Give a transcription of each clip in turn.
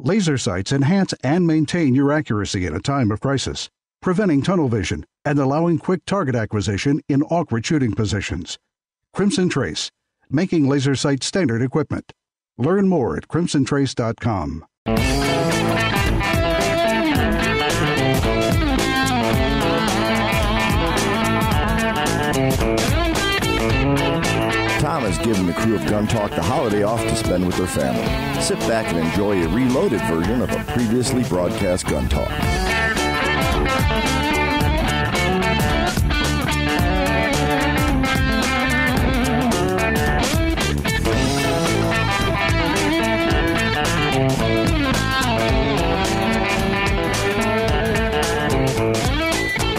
Laser sights enhance and maintain your accuracy in a time of crisis, preventing tunnel vision and allowing quick target acquisition in awkward shooting positions. Crimson Trace, making laser sight standard equipment. Learn more at crimsontrace.com. Tom has given the crew of Gun Talk the holiday off to spend with their family. Sit back and enjoy a reloaded version of a previously broadcast Gun Talk.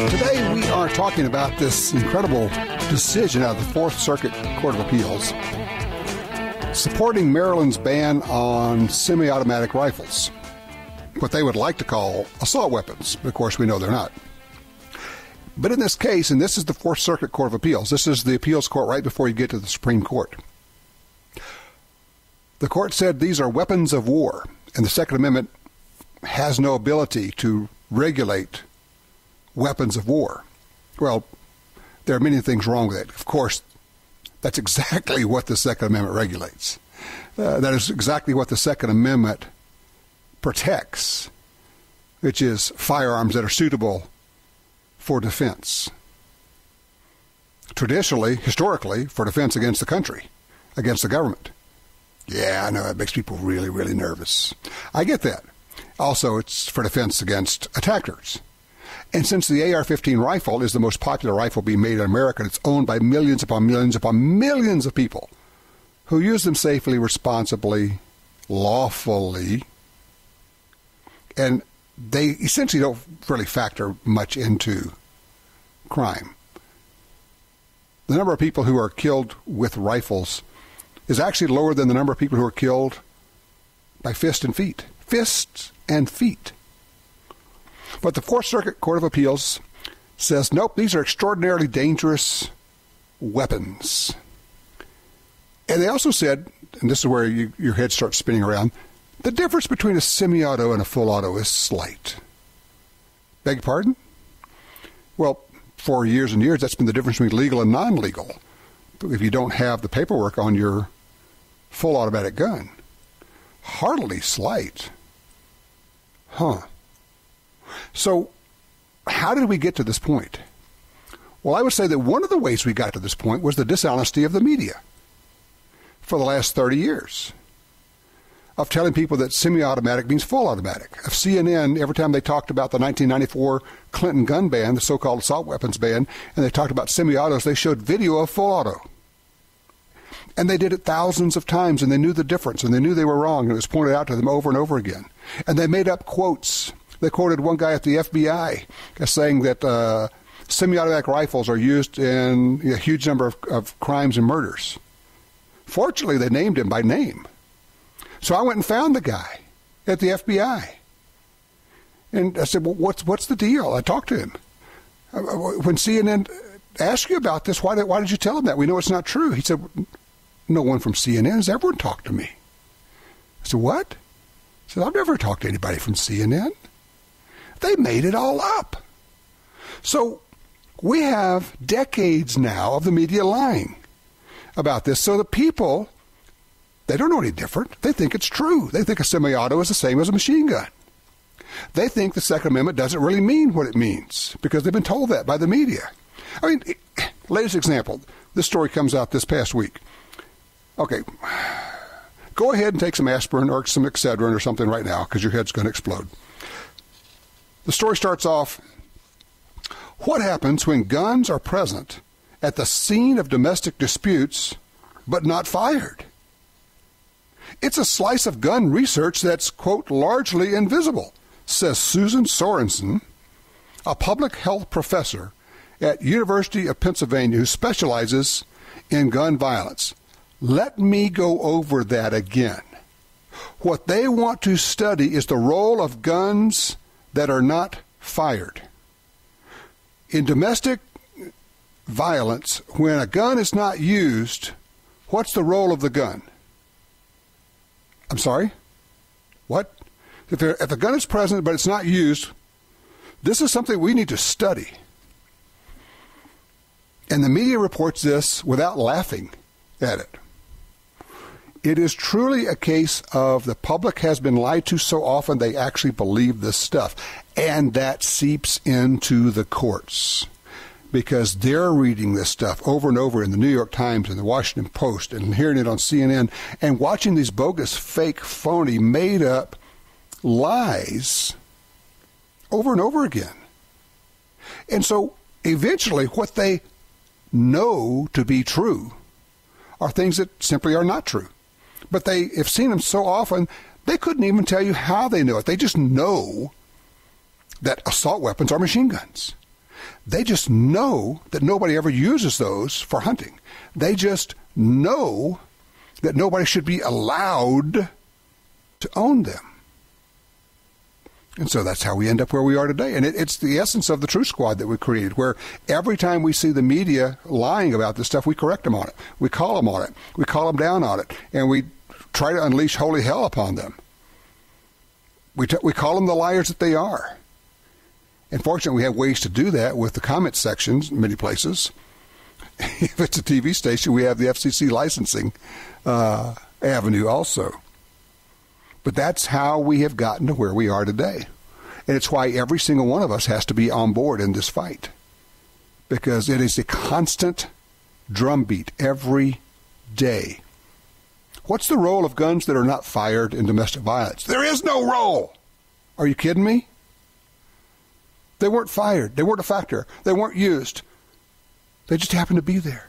Today we are talking about this incredible decision out of the Fourth Circuit Court of Appeals supporting Maryland's ban on semi-automatic rifles, what they would like to call assault weapons, but of course we know they're not. But in this case, and this is the Fourth Circuit Court of Appeals, this is the appeals court right before you get to the Supreme Court. The court said these are weapons of war, and the Second Amendment has no ability to regulate weapons of war. Well, there are many things wrong with it. Of course, that's exactly what the Second Amendment regulates. That is exactly what the Second Amendment protects, which is firearms that are suitable for defense. Traditionally, historically, for defense against the country, against the government. Yeah, I know, it makes people really, really nervous. I get that. Also, it's for defense against attackers. And since the AR-15 rifle is the most popular rifle being made in America, it's owned by millions upon millions upon millions of people who use them safely, responsibly, lawfully, and they essentially don't really factor much into crime. The number of people who are killed with rifles is actually lower than the number of people who are killed by fists and feet. Fists and feet. But the Fourth Circuit Court of Appeals says, nope, these are extraordinarily dangerous weapons. And they also said, and this is where your head starts spinning around, the difference between a semi-auto and a full auto is slight. Beg your pardon? Well, for years and years, that's been the difference between legal and non-legal. If you don't have the paperwork on your full automatic gun. Hardly slight. Huh. So, how did we get to this point? Well, I would say that one of the ways we got to this point was the dishonesty of the media for the last 30 years of telling people that semi-automatic means full automatic. Of CNN, every time they talked about the 1994 Clinton gun ban, the so-called assault weapons ban, and they talked about semi-autos, they showed video of full auto. And they did it thousands of times, and they knew the difference, and they knew they were wrong, and it was pointed out to them over and over again. And they made up quotes. They quoted one guy at the FBI as saying that semi-automatic rifles are used in a huge number of crimes and murders. Fortunately, they named him by name. So I went and found the guy at the FBI. And I said, well, what's the deal? I talked to him. When CNN asked you about this, why did you tell him that? We know it's not true. He said, no one from CNN has ever talked to me. I said, what? He said, I've never talked to anybody from CNN. They made it all up. So we have decades now of the media lying about this. So the people, they don't know any different. They think it's true. They think a semi-auto is the same as a machine gun. They think the Second Amendment doesn't really mean what it means because they've been told that by the media. I mean, latest example, this story comes out this past week. Okay, go ahead and take some aspirin or some Excedrin or something right now because your head's going to explode. The story starts off, what happens when guns are present at the scene of domestic disputes but not fired? It's a slice of gun research that's, quote, largely invisible, says Susan Sorensen, a public health professor at University of Pennsylvania who specializes in gun violence. Let me go over that again. What they want to study is the role of guns that are not fired. In domestic violence, when a gun is not used, what's the role of the gun? I'm sorry? What? If a gun is present but it's not used, this is something we need to study. And the media reports this without laughing at it. It is truly a case of the public has been lied to so often they actually believe this stuff. And that seeps into the courts because they're reading this stuff over and over in the New York Times and the Washington Post and hearing it on CNN and watching these bogus, fake, phony, made-up lies over and over again. And so eventually what they know to be true are things that simply are not true. But they have seen them so often, they couldn't even tell you how they know it. They just know that assault weapons are machine guns. They just know that nobody ever uses those for hunting. They just know that nobody should be allowed to own them. And so that's how we end up where we are today. And it's the essence of the Truth Squad that we created, where every time we see the media lying about this stuff, we correct them on it. We call them on it. We call them down on it. And we try to unleash holy hell upon them. We call them the liars that they are. And fortunately, we have ways to do that with the comment sections in many places. If it's a TV station, we have the FCC licensing avenue also. But that's how we have gotten to where we are today. And it's why every single one of us has to be on board in this fight. Because it is a constant drumbeat every day. What's the role of guns that are not fired in domestic violence? There is no role. Are you kidding me? They weren't fired. They weren't a factor. They weren't used. They just happened to be there.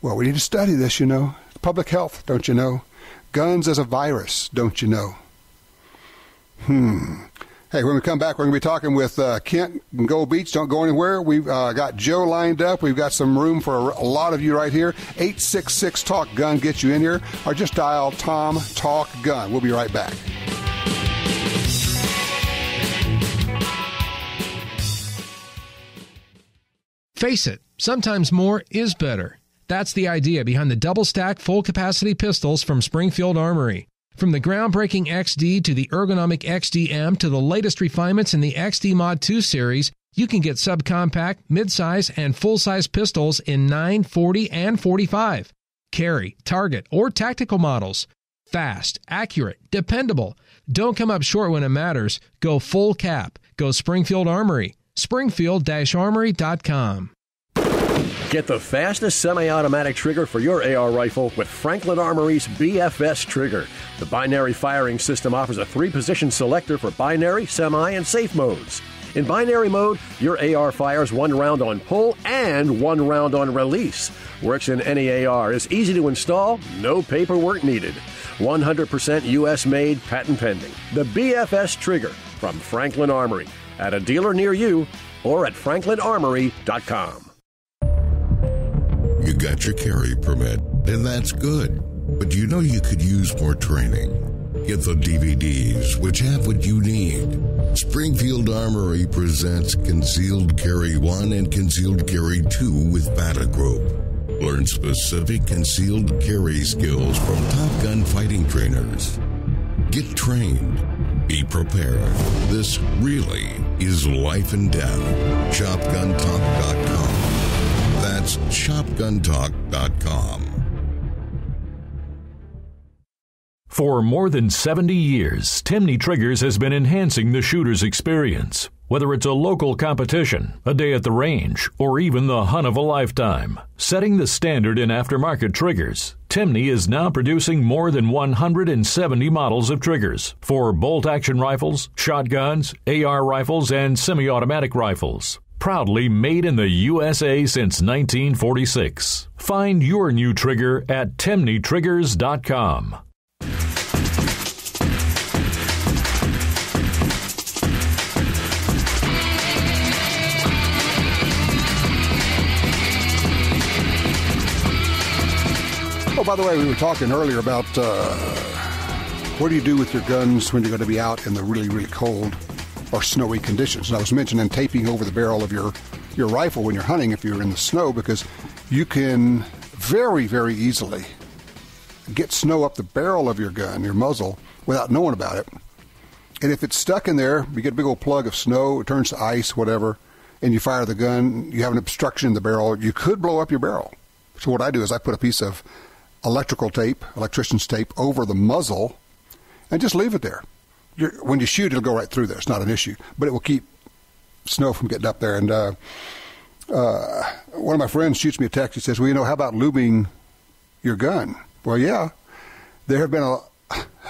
Well, we need to study this, you know. Public health, don't you know? Guns as a virus, don't you know? Hey, when we come back, we're going to be talking with Kent in Gold Beach. Don't go anywhere. We've got Joe lined up. We've got some room for a lot of you right here. 866-TALK-GUN gets you in here. Or just dial Tom Talk Gun. We'll be right back. Face it, sometimes more is better. That's the idea behind the double-stack, full-capacity pistols from Springfield Armory. From the groundbreaking XD to the ergonomic XDM to the latest refinements in the XD Mod 2 series, you can get subcompact, midsize, and full-size pistols in 9, 40, and 45. Carry, target, or tactical models. Fast, accurate, dependable. Don't come up short when it matters. Go full cap. Go Springfield Armory. Springfield-Armory.com. Get the fastest semi-automatic trigger for your AR rifle with Franklin Armory's BFS trigger. The binary firing system offers a 3-position selector for binary, semi, and safe modes. In binary mode, your AR fires 1 round on pull and 1 round on release. Works in any AR, is easy to install, no paperwork needed. 100% U.S.-made, patent pending. The BFS trigger from Franklin Armory. At a dealer near you or at franklinarmory.com. You got your carry permit, and that's good. But you know you could use more training. Get the DVDs, which have what you need. Springfield Armory presents Concealed Carry 1 and Concealed Carry 2 with Bata Group. Learn specific concealed carry skills from Top Gun fighting trainers. Get trained. Be prepared. This really is life and death. ShopGunTalk.com. That's ShopGunTalk.com. For more than 70 years, Timney Triggers has been enhancing the shooter's experience. Whether it's a local competition, a day at the range, or even the hunt of a lifetime, setting the standard in aftermarket triggers, Timney is now producing more than 170 models of triggers for bolt-action rifles, shotguns, AR rifles, and semi-automatic rifles. Proudly made in the USA since 1946. Find your new trigger at TimneyTriggers.com. Oh, by the way, we were talking earlier about what do you do with your guns when you're going to be out in the really, really cold or snowy conditions. And I was mentioning taping over the barrel of your rifle when you're hunting if you're in the snow, because you can very, very easily get snow up the barrel of your gun, your muzzle, without knowing about it. And if it's stuck in there, you get a big old plug of snow, it turns to ice, whatever, and you fire the gun, you have an obstruction in the barrel, you could blow up your barrel. So what I do is I put a piece of electrician's tape, over the muzzle and just leave it there. When you shoot, it'll go right through there. It's not an issue, but it will keep snow from getting up there. And one of my friends shoots me a text. He says, well, how about lubing your gun? Well, yeah. There have been a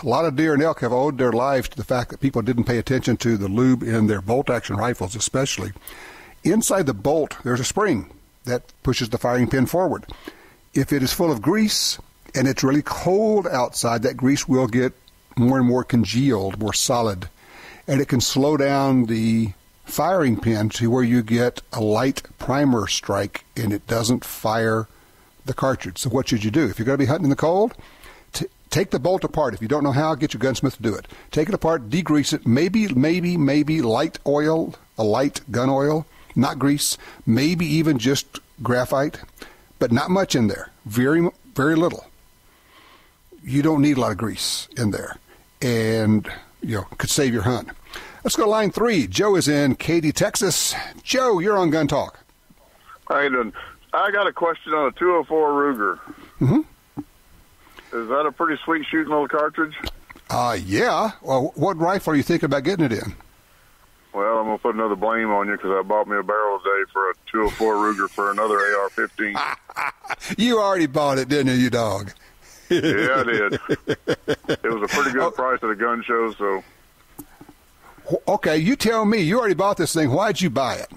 lot of deer and elk have owed their lives to the fact that people didn't pay attention to the lube in their bolt-action rifles, especially. Inside the bolt, there's a spring that pushes the firing pin forward. If it is full of grease and it's really cold outside, that grease will get more and more congealed, more solid, and it can slow down the firing pin to where you get a light primer strike and it doesn't fire the cartridge. So what should you do? If you're going to be hunting in the cold, take the bolt apart. If you don't know how, get your gunsmith to do it. Take it apart, degrease it, maybe light oil, a light gun oil, not grease, maybe even just graphite, but not much in there. Very, very little. You don't need a lot of grease in there, and could save your hunt. Let's go to line 3. Joe is in Katy, Texas. Joe, you're on Gun Talk. How you doing? I got a question on a 204 Ruger. Mm-hmm. Is that a pretty sweet shooting little cartridge? Yeah. Well, what rifle are you thinking about getting it in? Well, I'm going to put another blame on you because I bought me a barrel today for a 204 Ruger for another AR-15. You already bought it, didn't you, dog? Yeah, I did. It was a pretty good price at a gun show, so. Okay, you tell me. You already bought this thing. Why'd you buy it?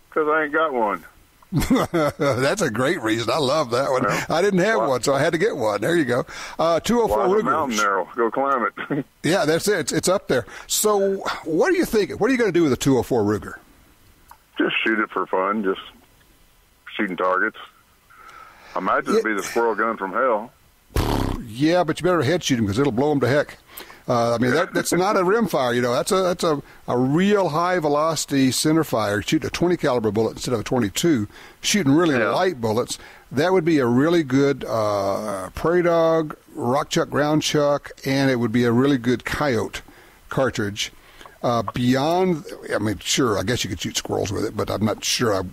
Because I ain't got one. That's a great reason. I love that one. Well, I didn't have one, so I had to get one. There you go. 204 Ruger. Mountain narrow. Go climb it. Yeah, that's it. It's up there. So what are you thinking? What are you going to do with a 204 Ruger? Just shoot it for fun. Just shooting targets. I might just be the squirrel gun from hell. Yeah, but you better head shoot him because it'll blow him to heck. That's not a rimfire, That's a real high velocity center fire. Shooting a 20 caliber bullet instead of a 22. Shooting really light bullets. That would be a really good prairie dog, rock chuck, ground chuck, and it would be a really good coyote cartridge. Sure, I guess you could shoot squirrels with it, but I'm not sure.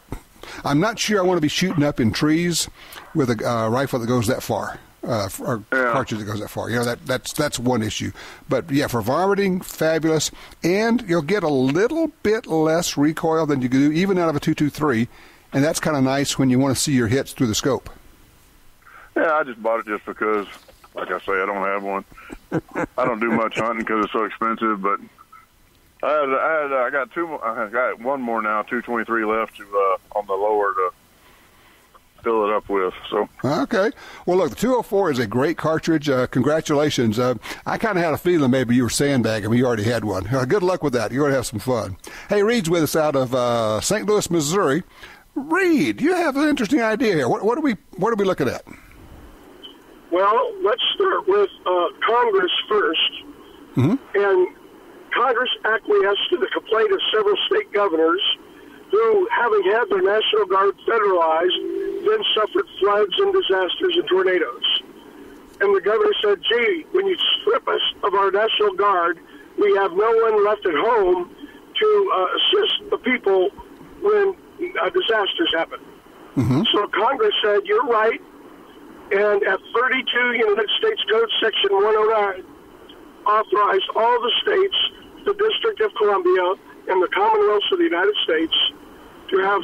I'm not sure I want to be shooting up in trees with a rifle that goes that far. Cartridge that goes that far. That's one issue. But, yeah, for varminting, fabulous. And you'll get a little bit less recoil than you can do even out of a 223. And that's kind of nice when you want to see your hits through the scope. Yeah, I just bought it just because, like I say, I don't have one. I don't do much hunting because it's so expensive. But I got two more. I got one more now, 223 left on the lower to fill it up with. So okay. Well, look, the 204 is a great cartridge. Congratulations. I kind of had a feeling maybe you were sandbagging. You already had one. Good luck with that. You're going to have some fun. Hey, Reed's with us out of St. Louis, Missouri. Reed, you have an interesting idea here. What are we looking at? Well, let's start with Congress first. Mm-hmm. And Congress acquiesced to the complaint of several state governors who, having had their National Guard federalized, then suffered floods and disasters and tornadoes. And the governor said, gee, when you strip us of our National Guard, we have no one left at home to assist the people when disasters happen. Mm-hmm. So Congress said, you're right, and at 32 United States Code Section 109, authorized all the states, the District of Columbia, and the Commonwealth of the United States to have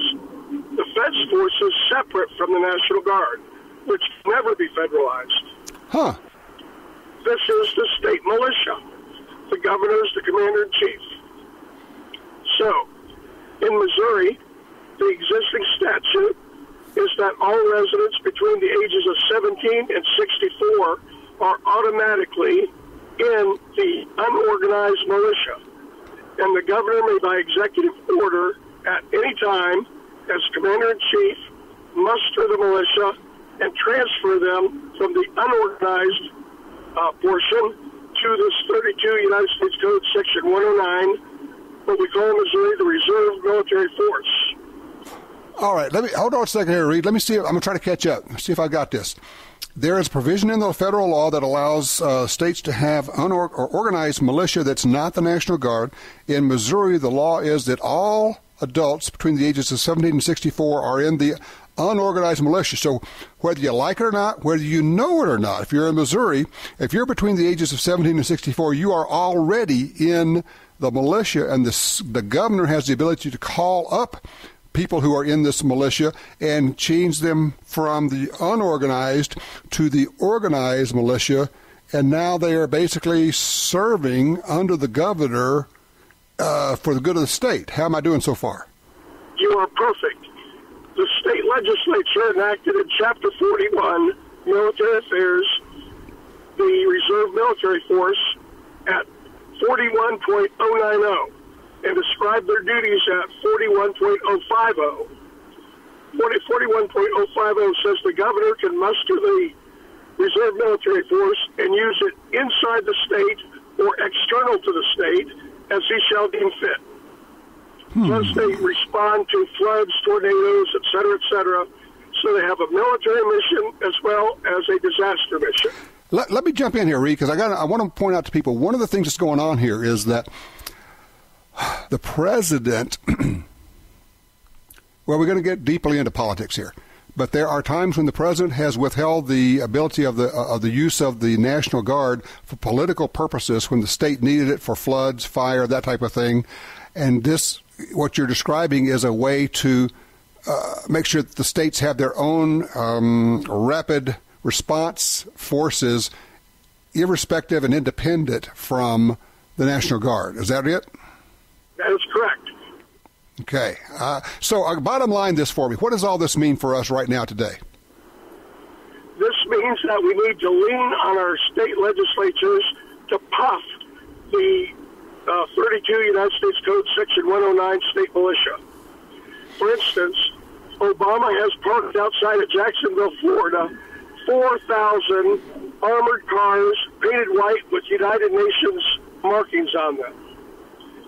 defense forces separate from the National Guard, which can never be federalized. Huh. This is the state militia. The governor is the commander-in-chief. So, in Missouri, the existing statute is that all residents between the ages of 17 and 64 are automatically in the unorganized militia. And the governor may, by executive order, at any time, as commander-in-chief, muster the militia and transfer them from the unorganized portion to this 32 United States Code Section 109, what we call in Missouri the Reserve Military Force. All right, hold on a second here, Reed. Let me see. I'm going to try to catch up. See if I got this. There is provision in the federal law that allows states to have organized militia that's not the National Guard. In Missouri, the law is that all adults between the ages of 17 and 64 are in the unorganized militia. So whether you like it or not, whether you know it or not, if you're in Missouri, if you're between the ages of 17 and 64, you are already in the militia, and the governor has the ability to call up people who are in this militia and change them from the unorganized to the organized militia, and now they are basically serving under the governor for the good of the state. How am I doing so far? You are perfect. The state legislature enacted in Chapter 41, Military Affairs, the Reserve Military Force at 41.090. And describe their duties at 41.050. 41.050 says the governor can muster the Reserve Military Force and use it inside the state or external to the state as he shall deem fit. Plus, they respond to floods, tornadoes, et cetera, so they have a military mission as well as a disaster mission. Let me jump in here, Reed, because I want to point out to people, one of the things that's going on here is that the president, well, we're going to get deeply into politics here, but there are times when the president has withheld the ability of the use of the National Guard for political purposes when the state needed it for floods, fire, that type of thing. And this, what you're describing, is a way to make sure that the states have their own rapid response forces, irrespective and independent from the National Guard. Is that it? That is correct. Okay. So bottom line this for me. What does all this mean for us right now today? This means that we need to lean on our state legislatures to puff the 32 United States Code Section 109 state militia. For instance, Obama has parked outside of Jacksonville, Florida, 4,000 armored cars painted white with United Nations markings on them.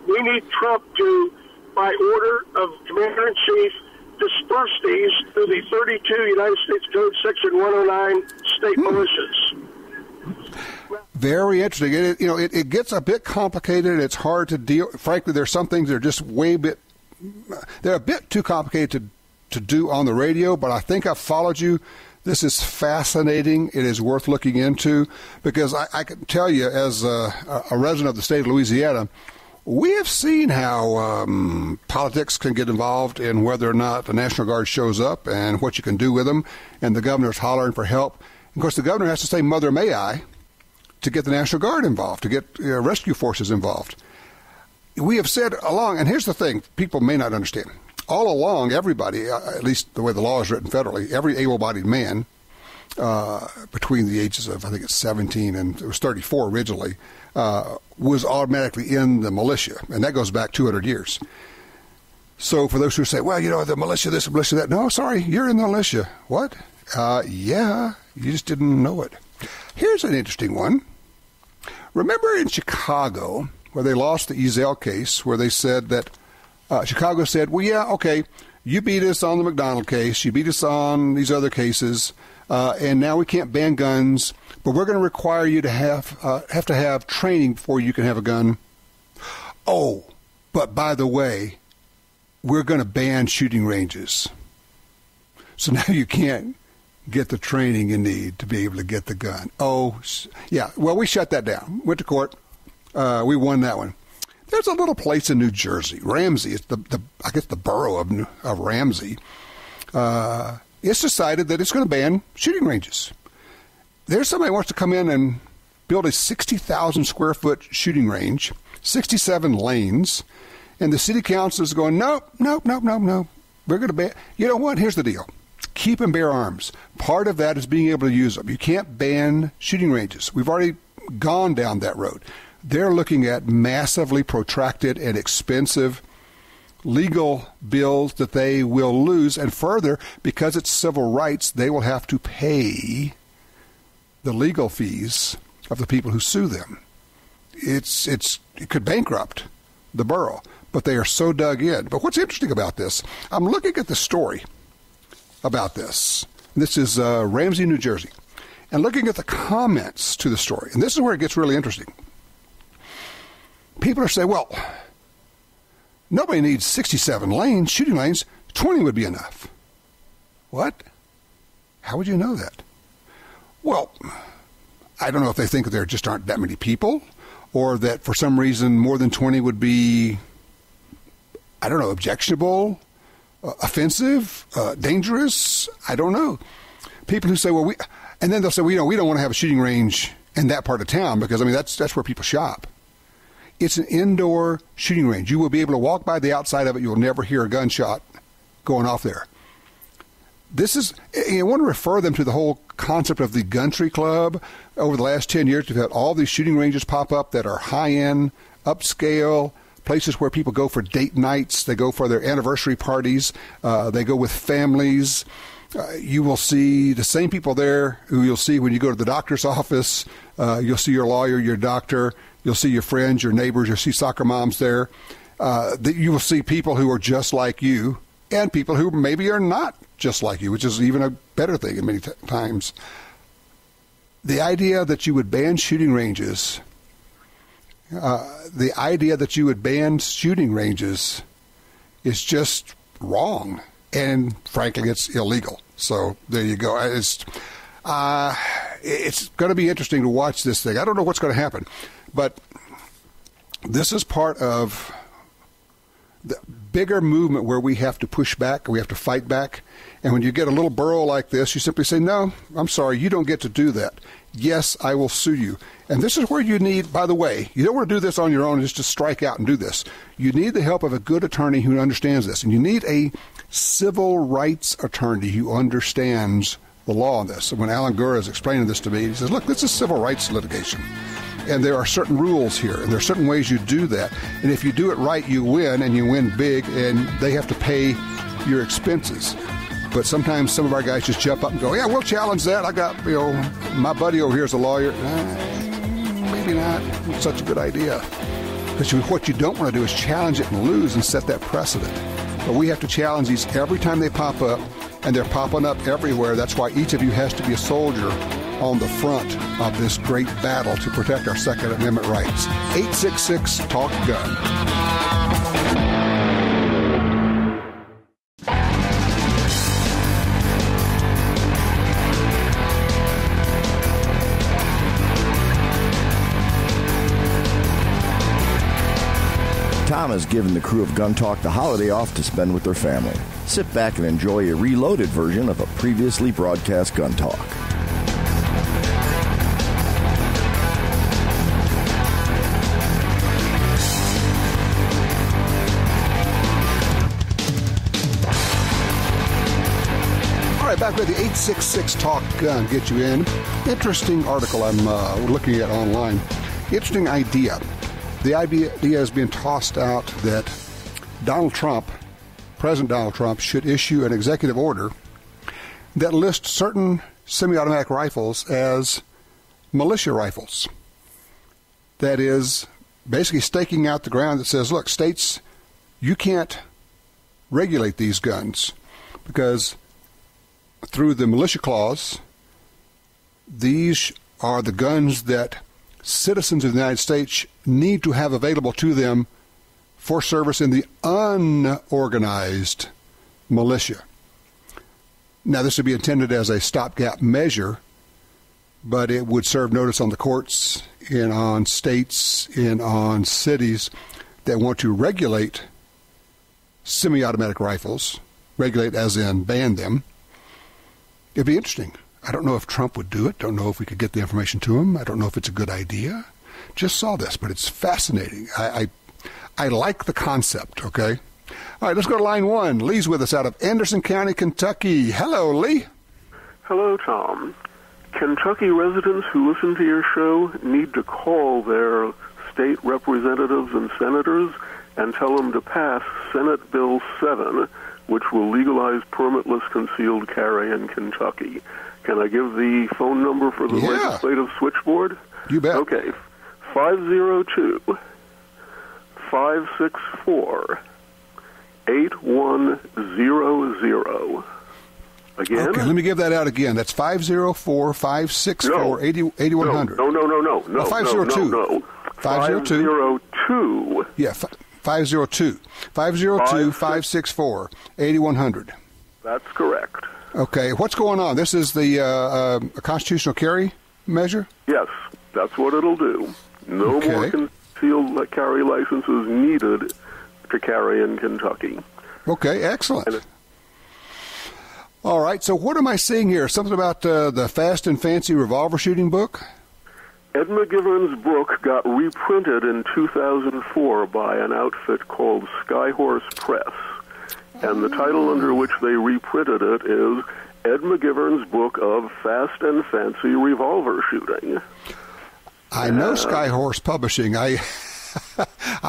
We need Trump to, by order of Commander-in-Chief, disperse these through the 32 United States Code Section 109 state militias. Very interesting. It gets a bit complicated. It's hard to deal. Frankly, there's some things that are just they're a bit too complicated to do on the radio, but I think I've followed you. This is fascinating. It is worth looking into, because I can tell you, as a resident of the state of Louisiana, we have seen how politics can get involved in whether or not the National Guard shows up and what you can do with them, and the governor's hollering for help. Of course, the governor has to say, "Mother, may I?" to get the National Guard involved, to get rescue forces involved. We have said along, and here's the thing people may not understand. All along, everybody, at least the way the law is written federally, every able-bodied man between the ages of, I think it's 17 and it was 34 originally, was automatically in the militia, and that goes back 200 years. So for those who say, well, the militia this, the militia that, no, sorry, you're in the militia. What? Yeah, you just didn't know it. Here's an interesting one. Remember in Chicago, where they lost the Ezel case, where they said that Chicago said, well, yeah, okay, you beat us on the McDonald case, you beat us on these other cases, and now we can't ban guns, but we're going to require you to have training before you can have a gun. Oh, but by the way, we're going to ban shooting ranges. So now you can't get the training you need to be able to get the gun. Oh, yeah. Well, we shut that down. Went to court. We won that one. There's a little place in New Jersey, Ramsey. It's I guess the borough of Ramsey. It's decided that it's going to ban shooting ranges. There's somebody who wants to come in and build a 60,000 square foot shooting range, 67 lanes, and the city council is going, nope. We're going to ban. You know what? Here's the deal. Keep and bear arms. Part of that is being able to use them. You can't ban shooting ranges. We've already gone down that road. They're looking at massively protracted and expensive legal bills that they will lose. And further, because it's civil rights, they will have to pay the legal fees of the people who sue them. It could bankrupt the borough, but they are so dug in. But what's interesting about this, I'm looking at the story about this. This is Ramsey, New Jersey. and looking at the comments to the story, and this is where it gets really interesting. People are saying, well, nobody needs 67 lanes, shooting lanes. 20 would be enough. What? How would you know that? Well, I don't know if they think that there just aren't that many people, or that for some reason more than 20 would be, I don't know, objectionable, offensive, dangerous. I don't know. People who say, well, and then they'll say, well, we don't want to have a shooting range in that part of town because, I mean, that's where people shop. It's an indoor shooting range. You will be able to walk by the outside of it. You will never hear a gunshot going off there. I want to refer them to the whole concept of the Gun Tree Club. Over the last 10 years, we've had all these shooting ranges pop up that are high-end, upscale, places where people go for date nights. They go for their anniversary parties. They go with families. You will see the same people there who you'll see when you go to the doctor's office. You'll see your lawyer, your doctor. You'll see your friends, your neighbors. You'll see soccer moms there. You will see people who are just like you and people who maybe are not just like you, which is even a better thing in many times. The idea that you would ban shooting ranges, is just wrong. And frankly, it's illegal. So there you go. It's going to be interesting to watch this thing. I don't know what's going to happen, but this is part of the bigger movement where we have to push back, we have to fight back. And when you get a little borough like this, you simply say, no, I'm sorry, you don't get to do that. Yes, I will sue you. And this is where you need, by the way, you don't want to do this on your own, just to strike out and do this. You need the help of a good attorney who understands this. And you need a civil rights attorney who understands the law on this. And when Alan Gura is explaining this to me, he says, look, this is civil rights litigation. And there are certain rules here, and there are certain ways you do that. And if you do it right, you win, and you win big, and they have to pay your expenses. But sometimes some of our guys just jump up and go, yeah, we'll challenge that. I got, my buddy over here is a lawyer. Maybe not such a good idea. Because what you don't want to do is challenge it and lose and set that precedent. But we have to challenge these every time they pop up, and they're popping up everywhere. That's why each of you has to be a soldier on the front of this great battle to protect our Second Amendment rights. 866-TALK-GUN. Tom has given the crew of Gun Talk the holiday off to spend with their family. Sit back and enjoy a reloaded version of a previously broadcast Gun Talk. Back with the 866-TALK-GUN, get you in. Interesting article I'm looking at online. Interesting idea. The idea has been tossed out that President Donald Trump, should issue an executive order that lists certain semi-automatic rifles as militia rifles. That is basically staking out the ground that says, look, states, you can't regulate these guns because through the militia clause, these are the guns that citizens of the United States need to have available to them for service in the unorganized militia. Now, this would be intended as a stopgap measure, but it would serve notice on the courts and on states and on cities that want to regulate semi-automatic rifles, regulate as in ban them. It'd be interesting. I don't know if Trump would do it. Don't know if we could get the information to him. I don't know if it's a good idea. Just saw this, but it's fascinating. I like the concept, okay? All right, let's go to line one. Lee's with us out of Anderson County, Kentucky. Hello, Lee. Hello, Tom. Kentucky residents who listen to your show need to call their state representatives and senators and tell them to pass Senate Bill 7, which will legalize permitless concealed carry in Kentucky. Can I give the phone number for the legislative switchboard? You bet. Okay, 502-564-8100. Again? Okay, let me give that out again. That's 504-564-8100. No. 502. No. 502. 502. Yeah, 502. 502-564-8100. That's correct. Okay, what's going on? This is the constitutional carry measure? Yes, that's what it'll do. No more concealed carry licenses needed to carry in Kentucky. Okay, excellent. All right, so what am I seeing here? Something about the Fast and Fancy revolver shooting book? Ed McGivern's book got reprinted in 2004 by an outfit called Skyhorse Press. And the title under which they reprinted it is Ed McGivern's Book of Fast and Fancy Revolver Shooting. I know Skyhorse Publishing. I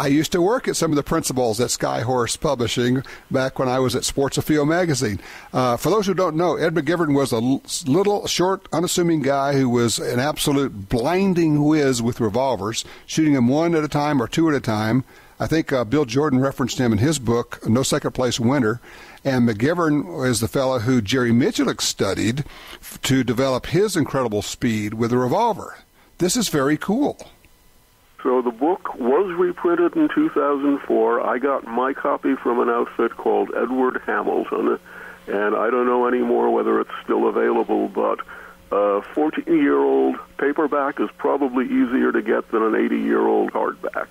used to work at some of the principals at Skyhorse Publishing back when I was at Sports Afield magazine. For those who don't know, Ed McGivern was a little, short, unassuming guy who was an absolute blinding whiz with revolvers, shooting them one at a time or two at a time. I think Bill Jordan referenced him in his book, No Second Place Winner. And McGivern is the fellow who Jerry Miculek studied to develop his incredible speed with a revolver. This is very cool. So the book was reprinted in 2004. I got my copy from an outfit called Edward Hamilton, and I don't know anymore whether it's still available, but a 14-year-old paperback is probably easier to get than an 80-year-old hardback.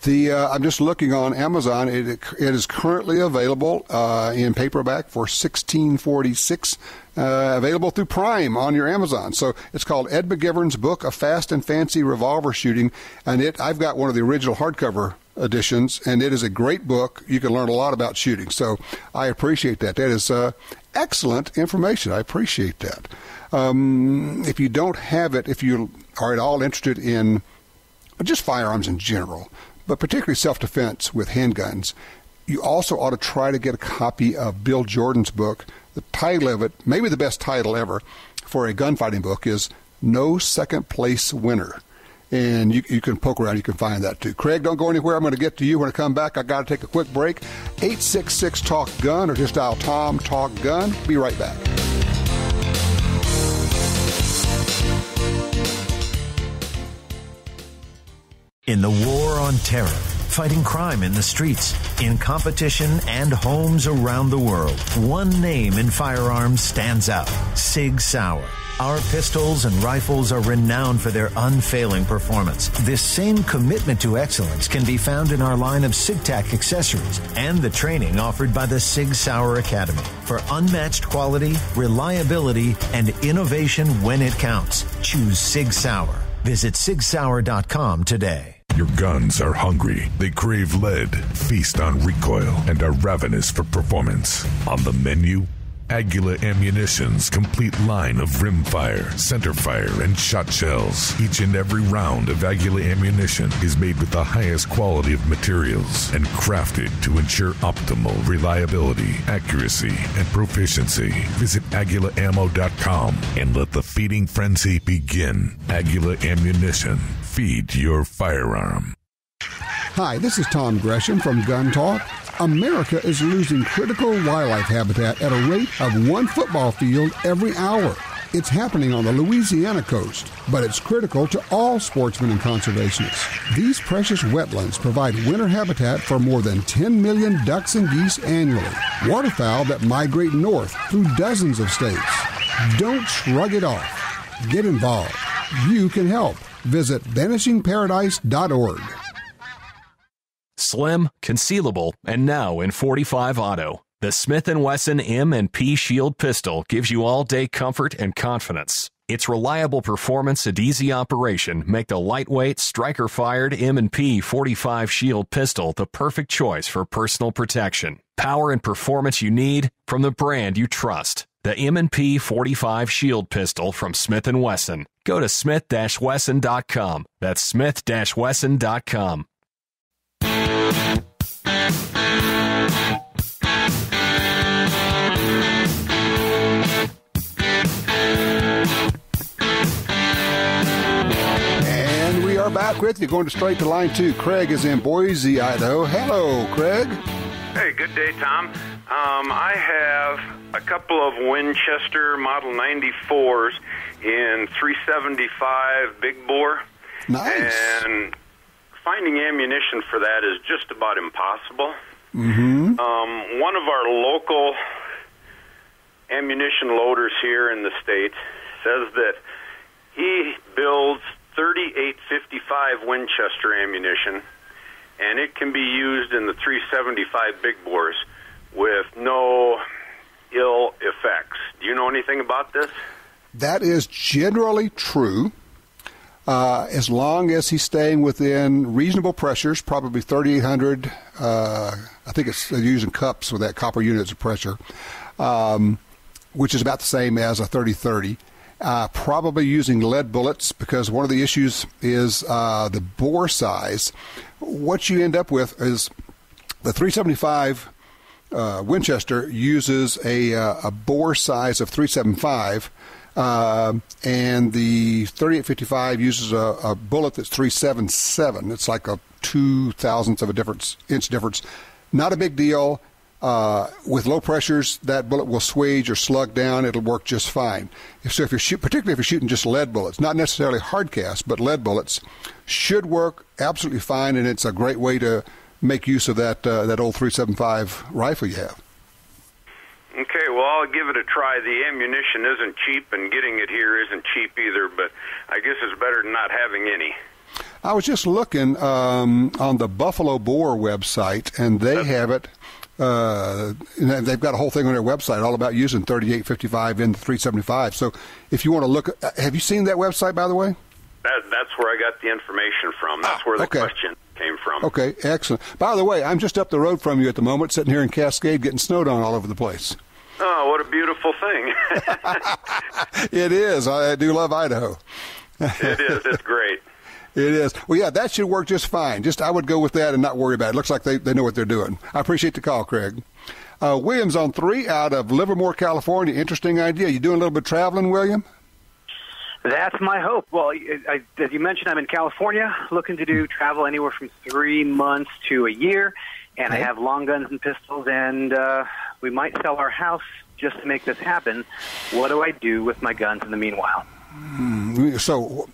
I'm just looking on Amazon. It is currently available in paperback for $16.46, available through Prime on your Amazon. So it's called Ed McGivern's Book of Fast and Fancy Revolver Shooting, and I've got one of the original hardcover editions, and it is a great book. You can learn a lot about shooting. So I appreciate that. That is excellent information. I appreciate that. If you don't have it, if you are at all interested in just firearms in general, but particularly self-defense with handguns, you also ought to try to get a copy of Bill Jordan's book. The title of it, maybe the best title ever for a gunfighting book, is No Second Place Winner. And you can poke around, you can find that too. Craig, don't go anywhere. I'm going to get to you when I come back. I got to take a quick break. 866-TALK-GUN, or just dial Tom Talk Gun. Be right back. In the war on terror, fighting crime in the streets, in competition and homes around the world, one name in firearms stands out: Sig Sauer. Our pistols and rifles are renowned for their unfailing performance. This same commitment to excellence can be found in our line of SigTac accessories and the training offered by the Sig Sauer Academy. For unmatched quality, reliability, and innovation when it counts, choose Sig Sauer. Visit SigSauer.com today. Your guns are hungry. They crave lead, feast on recoil, and are ravenous for performance. On the menu, Aguila Ammunition's complete line of rimfire, centerfire, and shot shells. Each and every round of Aguila Ammunition is made with the highest quality of materials and crafted to ensure optimal reliability, accuracy, and proficiency. Visit AguilaAmmo.com and let the feeding frenzy begin. Aguila Ammunition. Feed your firearm. Hi, this is Tom Gresham from Gun Talk. America is losing critical wildlife habitat at a rate of one football field every hour. It's happening on the Louisiana coast, but it's critical to all sportsmen and conservationists. These precious wetlands provide winter habitat for more than 10 million ducks and geese annually, waterfowl that migrate north through dozens of states. Don't shrug it off. Get involved. You can help. Visit vanishingparadise.org. Slim, concealable, and now in .45 auto. The Smith & Wesson M&P Shield pistol gives you all-day comfort and confidence. Its reliable performance and easy operation make the lightweight, striker-fired M&P 45 Shield pistol the perfect choice for personal protection. Power and performance you need from the brand you trust. The M&P 45 Shield pistol from Smith & Wesson. Go to smith-wesson.com. That's smith-wesson.com. And we are back with you, going straight to line 2. Craig is in Boise, Idaho. Hello, Craig. Hey, good day, Tom. I have a couple of Winchester Model 94s in 375 big bore. Nice. And finding ammunition for that is just about impossible. Mm-hmm. One of our local ammunition loaders here in the state says that he builds 3855 Winchester ammunition, and it can be used in the 375 big bores with no ill effects. Do you know anything about this? That is generally true, as long as he's staying within reasonable pressures, probably 3,800. I think they're using cups with that copper units of pressure, which is about the same as a 30-30. Probably using lead bullets, because one of the issues is the bore size. What you end up with is the 375 Winchester uses a bore size of 375, and the 3855 uses a bullet that's 377. It's like a 0.02 of a inch difference. Not a big deal. With low pressures, that bullet will swage or slug down. It'll work just fine. So if you're particularly if you're shooting just lead bullets, not necessarily hard cast, but lead bullets, should work absolutely fine, and it's a great way to make use of that old 375 rifle you have. Okay, well, I'll give it a try. The ammunition isn't cheap, and getting it here isn't cheap either, but I guess it's better than not having any. I was just looking on the Buffalo Bore website, and they have it. They've got a whole thing on their website all about using 3855 in the 375. So if you want to look, have you seen that website, by the way? That's where I got the information from. That's where the question came from. Okay, excellent. By the way, I'm just up the road from you at the moment, sitting here in Cascade getting snowed on all over the place. Oh, what a beautiful thing. It is. I do love Idaho. It is. It's great. It is. Well, yeah, that should work just fine. I would go with that and not worry about it. Looks like they know what they're doing. I appreciate the call, Craig. William's on 3 out of Livermore, California. Interesting idea. You doing a little bit of traveling, William? That's my hope. Well, as you mentioned, I'm in California, looking to do travel anywhere from 3 months to a year, and I have long guns and pistols, and we might sell our house just to make this happen. What do I do with my guns in the meanwhile? So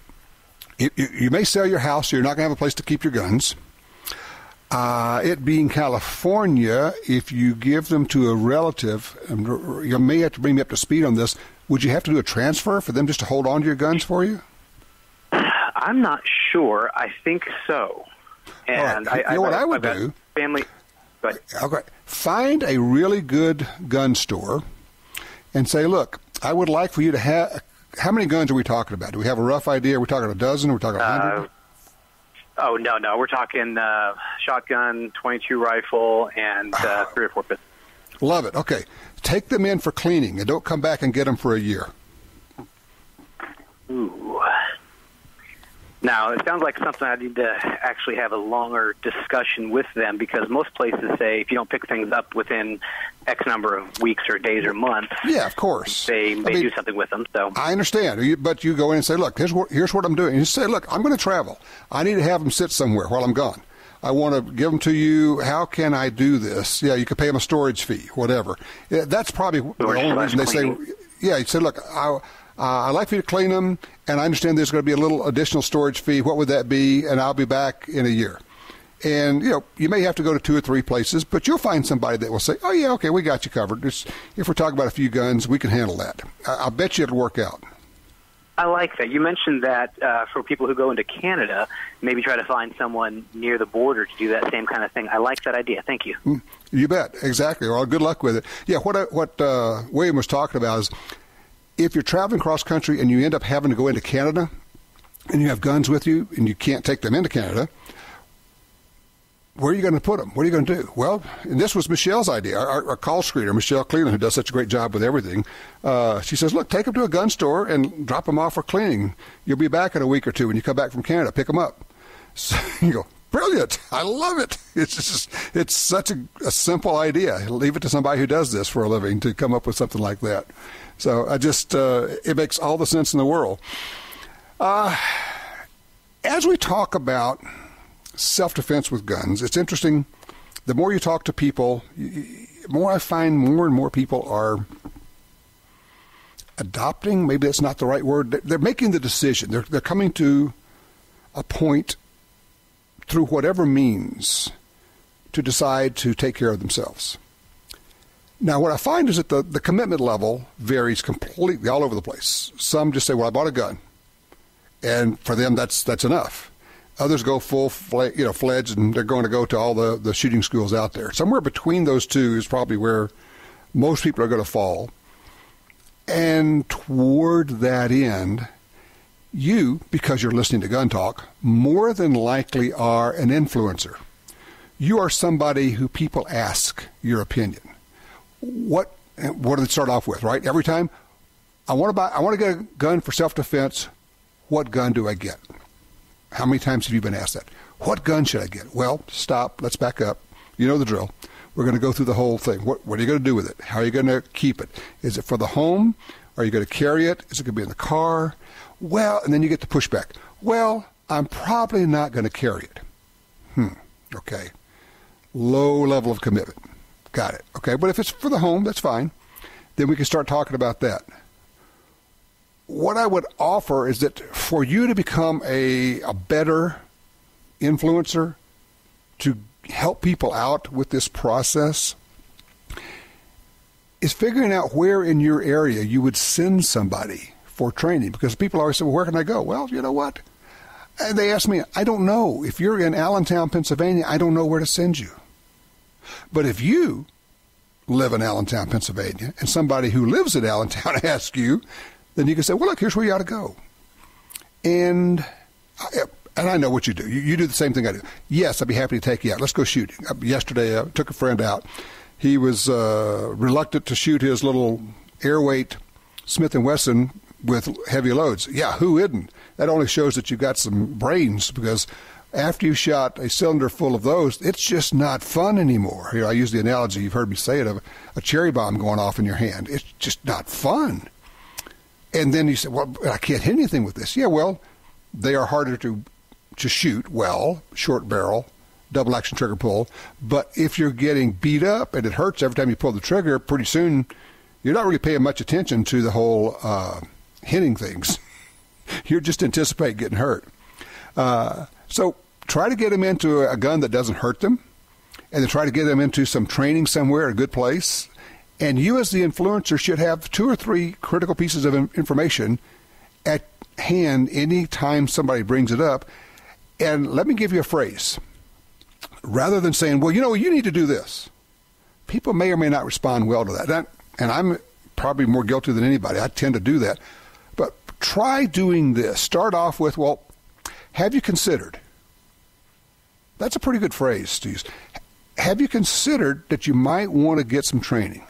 you may sell your house, so you're not going to have a place to keep your guns. It being California, if you give them to a relative, you may have to bring me up to speed on this, would you have to do a transfer for them just to hold on to your guns for you? I'm not sure. I think so. And right. You know what I would do? Family. Okay. Find a really good gun store and say, look, I would like for you to have... How many guns are we talking about? Do we have a rough idea? Are we talking a dozen? Are we talking 100? Oh, no. We're talking shotgun, 22 rifle, and 3 or 4 pistols. Love it. Okay. Take them in for cleaning and don't come back and get them for a year. Ooh. Now, it sounds like something I need to actually have a longer discussion with them, because most places say if you don't pick things up within X number of weeks or days or months, yeah, of course, they do something with them. So I understand, but you go in and say, look, here's what I'm doing. And you say, look, I'm going to travel. I need to have them sit somewhere while I'm gone. I want to give them to you. How can I do this? Yeah, you could pay them a storage fee, whatever. Yeah, that's probably the only reason they say, yeah, you say, look, I'd like for you to clean them, and I understand there's going to be a little additional storage fee. What would that be? And I'll be back in a year. And, you may have to go to 2 or 3 places, but you'll find somebody that will say, oh, yeah, okay, we got you covered. If we're talking about a few guns, we can handle that. I'll bet you it'll work out. I like that. You mentioned that for people who go into Canada, maybe try to find someone near the border to do that same kind of thing. I like that idea. Thank you. You bet. Exactly. Well, good luck with it. Yeah, what William was talking about is, if you're traveling cross country and you end up having to go into Canada and you have guns with you and you can't take them into Canada, where are you going to put them? What are you going to do? Well, and this was Michelle's idea, our call screener, Michelle Cleveland, who does such a great job with everything. She says, look, take them to a gun store and drop them off for cleaning. You'll be back in a week or 2 when you come back from Canada. Pick them up. So you go, brilliant. I love it. It's such a simple idea. Leave it to somebody who does this for a living to come up with something like that. So it makes all the sense in the world. As we talk about self-defense with guns, it's interesting. The more you talk to people, more I find more and more people are adopting, maybe that's not the right word. They're making the decision. They're coming to a point through whatever means to decide to take care of themselves. Now, what I find is that the commitment level varies completely all over the place. Some just say, well, I bought a gun. And for them, that's enough. Others go full-fledged, and they're going to go to all the shooting schools out there. Somewhere between those two is probably where most people are going to fall. And toward that end, you, because you're listening to Gun Talk, more than likely are an influencer. You are somebody who people ask your opinion. What do they start off with, right? Every time, I want to get a gun for self-defense. What gun do I get? How many times have you been asked that? What gun should I get? Well, stop. Let's back up. You know the drill. We're going to go through the whole thing. What are you going to do with it? How are you going to keep it? Is it for the home? Are you going to carry it? Is it going to be in the car? Well, and then you get the pushback. Well, I'm probably not going to carry it. Okay. Low level of commitment. Got it. Okay, but if it's for the home, that's fine. Then we can start talking about that. What I would offer is that for you to become a better influencer, to help people out with this process, is figuring out where in your area you would send somebody for training. Because people always say, well, where can I go? Well, you know what? And they ask me, I don't know. If you're in Allentown, Pennsylvania, I don't know where to send you. But if you live in Allentown, Pennsylvania, and somebody who lives in Allentown asks you, then you can say, well, look, here's where you ought to go. And I know what you do. You do the same thing I do. Yes, I'd be happy to take you out. Let's go shooting. Yesterday, I took a friend out. He was reluctant to shoot his little airweight Smith & Wesson with heavy loads. Yeah, who isn't? That only shows that you've got some brains, because after you shot a cylinder full of those, it's just not fun anymore. Here, I use the analogy, you've heard me say it, of a cherry bomb going off in your hand. It's just not fun. And then you say, well, I can't hit anything with this. Yeah, well, they are harder to shoot well, short barrel, double action trigger pull. But if you're getting beat up and it hurts every time you pull the trigger, pretty soon you're not really paying much attention to the whole hitting things. You just anticipate getting hurt. So try to get them into a gun that doesn't hurt them, and then try to get them into some training somewhere, a good place. And you as the influencer should have 2 or 3 critical pieces of information at hand any time somebody brings it up. And let me give you a phrase. Rather than saying, well, you need to do this. People may or may not respond well to that. And I'm probably more guilty than anybody. I tend to do that. But try doing this. Start off with, well, have you considered? That's a pretty good phrase to use. Have you considered that you might want to get some training?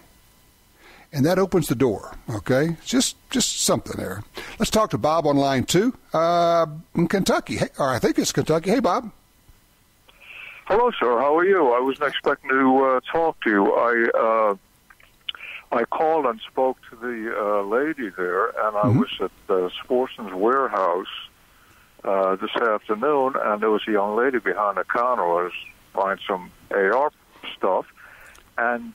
And that opens the door, okay? Just something there. Let's talk to Bob on line 2 in Kentucky. Or I think it's Kentucky. Hey, Bob. Hello, sir. How are you? I wasn't expecting to talk to you. I called and spoke to the lady there, and I was at Sportsman's Warehouse this afternoon, and there was a young lady behind the counter. I was buying some AR stuff, and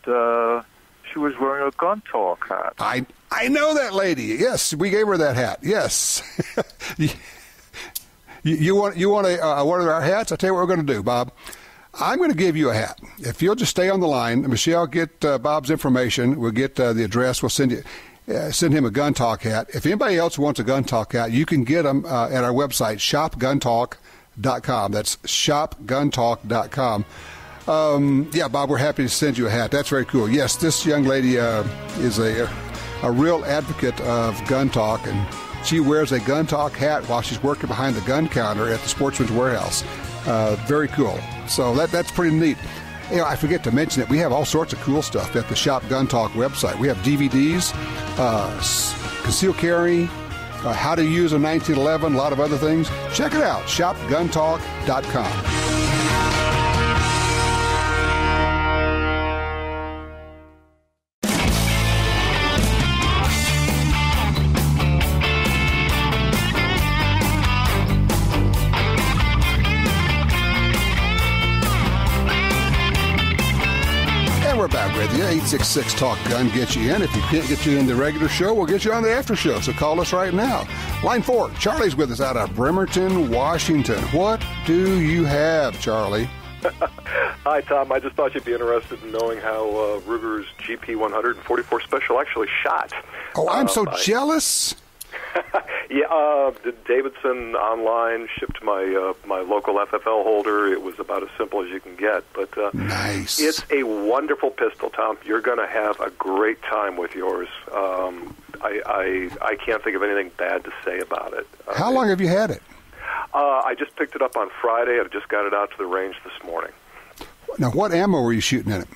she was wearing a Gun Talk hat. I know that lady. Yes, we gave her that hat. Yes. you want one of our hats? I'll tell you what we're going to do, Bob. I'm going to give you a hat. If you'll just stay on the line, Michelle, get Bob's information. We'll get the address. We'll send him a Gun Talk hat. If anybody else wants a Gun Talk hat, you can get them at our website, shopguntalk.com. That's shopguntalk.com. Yeah, Bob, we're happy to send you a hat. That's very cool. Yes, this young lady is a real advocate of Gun Talk, and she wears a Gun Talk hat while she's working behind the gun counter at the Sportsman's Warehouse. Very cool. So that's pretty neat. I forget to mention that we have all sorts of cool stuff at the Shop Gun Talk website. We have DVDs, concealed carry, how to use a 1911, a lot of other things. Check it out, shopguntalk.com. And we're back with you. 866-TALK-GUN gets you in. If you can't get you in the regular show, we'll get you on the after show. So call us right now. Line 4, Charlie's with us out of Bremerton, Washington. What do you have, Charlie? Hi, Tom. I just thought you'd be interested in knowing how Ruger's GP100 and 44 Special actually shot. Oh, I'm so jealous. Yeah, the Davidson online shipped my my local FFL holder. It was about as simple as you can get, but nice. It's a wonderful pistol, Tom. You're going to have a great time with yours. I can't think of anything bad to say about it. How long have you had it? I just picked it up on Friday. I just got it out to the range this morning. Now, what ammo were you shooting in it?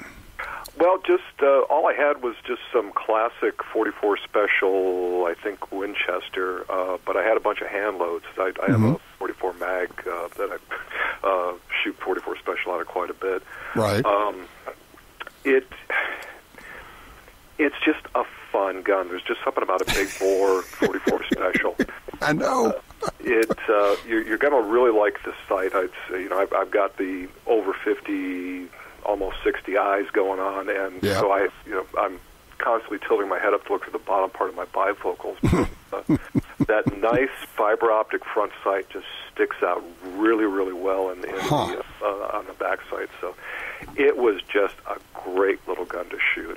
Well, just all I had was just some classic 44 Special, I think Winchester, but I had a bunch of hand loads. I have a 44 mag that I shoot 44 Special out of quite a bit. Right. It's just a fun gun. There's just something about a big bore 44 Special. I know. You're going to really like this sight. I'd say, I've got the over 50, almost 60 eyes going on, and so I'm constantly tilting my head up to look at the bottom part of my bifocals. That nice fiber optic front sight just sticks out really, really well on the back sight. So it was just a great little gun to shoot.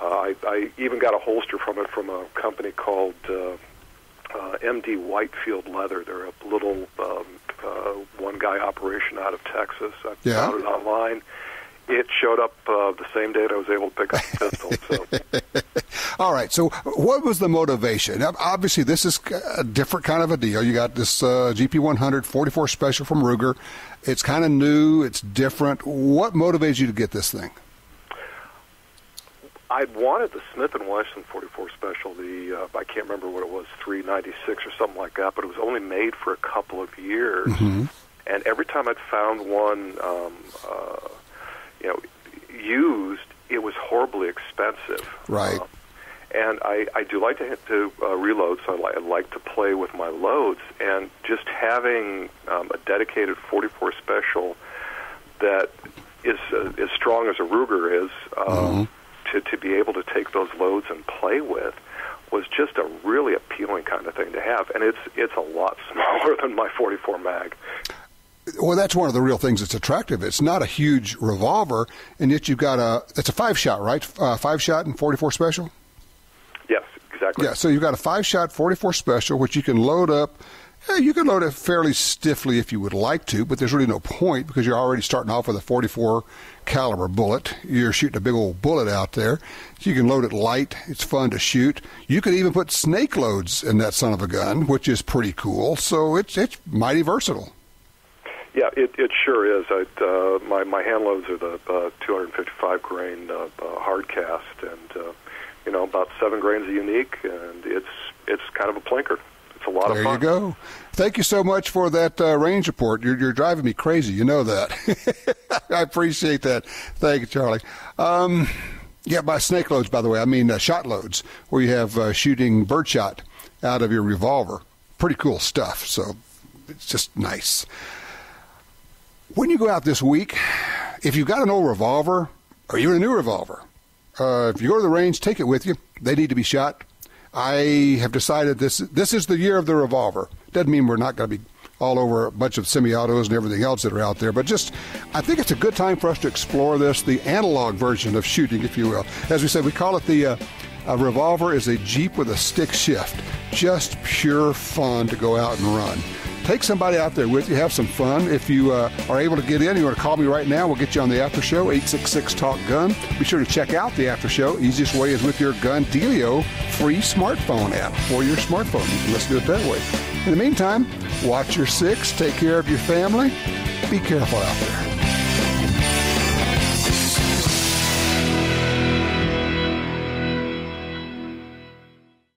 I even got a holster from it from a company called MD Whitefield Leather. They're a little one-guy operation out of Texas. I found it online. It showed up the same day that I was able to pick up the pistol. So. All right. So what was the motivation? Now, obviously, this is a different kind of a deal. You got this GP100 44 Special from Ruger. It's kind of new. It's different. What motivates you to get this thing? I wanted the Smith & Wesson 44 Special. I can't remember what it was, 396 or something like that, but it was only made for a couple of years. Mm-hmm. And every time I'd found one, used, it was horribly expensive. Right. And I do like to reload, so I like to play with my loads. And just having a dedicated 44 Special that is as strong as a Ruger is, to be able to take those loads and play with was just a really appealing kind of thing to have. And it's a lot smaller than my 44 mag. Well, that's one of the real things that's attractive. It's not a huge revolver, and yet you've got it's a 5-shot, right? 5-shot and 44 Special? Yes, exactly. Yeah, so you've got a 5-shot 44 Special, which you can load up. You can load it fairly stiffly if you would like to, but there's really no point because you're already starting off with a 44 caliber bullet. You're shooting a big old bullet out there. So you can load it light. It's fun to shoot. You could even put snake loads in that son of a gun, which is pretty cool. So it's mighty versatile. Yeah, it sure is. My hand loads are the 255 grain hard cast, and about 7 grains of unique, and it's kind of a plinker. It's a lot of fun. There you go. Thank you so much for that range report. You're driving me crazy. You know that. I appreciate that. Thank you, Charlie. By snake loads, by the way, I mean shot loads, where you have shooting birdshot out of your revolver. Pretty cool stuff. So it's just nice. When you go out this week, if you've got an old revolver or even a new revolver, if you go to the range, take it with you. They need to be shot. I have decided this is the year of the revolver. Doesn't mean we're not going to be all over a bunch of semi-autos and everything else that are out there, but just I think it's a good time for us to explore the analog version of shooting, if you will. As we said, we call it a revolver is a Jeep with a stick shift. Just pure fun to go out and run. Take somebody out there with you. Have some fun. If you are able to get in, you want to call me right now. We'll get you on the after show, 866-TALK-GUN. Be sure to check out the after show. Easiest way is with your Gun Dealio free smartphone app for your smartphone. You can listen to it that way. In the meantime, watch your six. Take care of your family. Be careful out there.